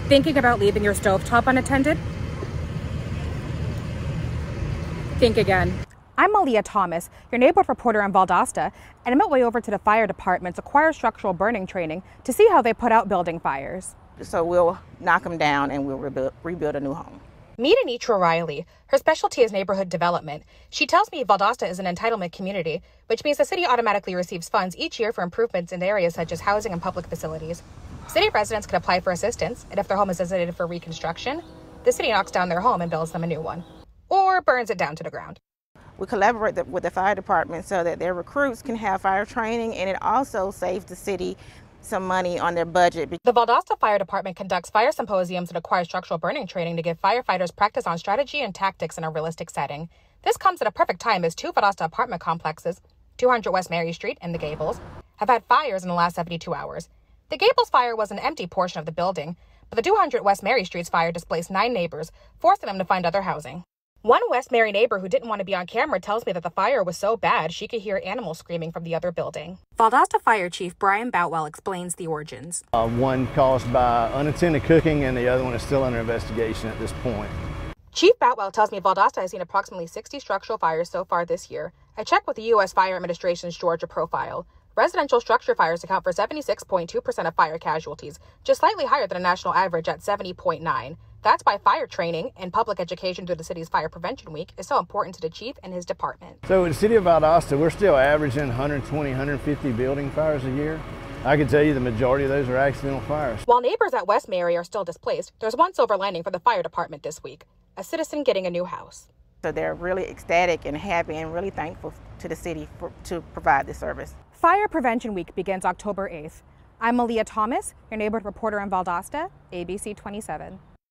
Thinking about leaving your stovetop unattended? Think again. I'm Malia Thomas, your neighborhood reporter in Valdosta, and I'm on my way over to the fire department's acquired structural burning training to see how they put out building fires. So we'll knock them down and we'll rebuild a new home. Meet Anitra Riley. Her specialty is neighborhood development. She tells me Valdosta is an entitlement community, which means the city automatically receives funds each year for improvements in areas such as housing and public facilities. City residents can apply for assistance, and if their home is designated for reconstruction, the city knocks down their home and builds them a new one, or burns it down to the ground. We collaborate with the fire department so that their recruits can have fire training, and it also saves the city some money on their budget. The Valdosta Fire Department conducts fire symposiums and acquires structural burning training to give firefighters practice on strategy and tactics in a realistic setting. This comes at a perfect time as two Valdosta apartment complexes, 200 West Mary Street and The Gables, have had fires in the last 72 hours. The Gables fire was an empty portion of the building, but the 200 West Mary Street's fire displaced 9 neighbors, forcing them to find other housing. One West Mary neighbor who didn't want to be on camera tells me that the fire was so bad she could hear animals screaming from the other building. Valdosta Fire Chief Brian Boutwell explains the origins. One caused by unattended cooking and the other one is still under investigation at this point. Chief Boutwell tells me Valdosta has seen approximately 60 structural fires so far this year. I checked with the U.S. Fire Administration's Georgia profile. Residential structure fires account for 76.2% of fire casualties, just slightly higher than a national average at 70.9%. That's why fire training and public education through the city's Fire Prevention Week is so important to the chief and his department. So in the city of Valdosta, we're still averaging 120, 150 building fires a year. I can tell you the majority of those are accidental fires. While neighbors at West Mary are still displaced, there's one silver lining for the fire department this week: a citizen getting a new house. So they're really ecstatic and happy and really thankful to the city to provide this service. Fire Prevention Week begins October 8th. I'm Malia Thomas, your neighborhood reporter in Valdosta, ABC 27.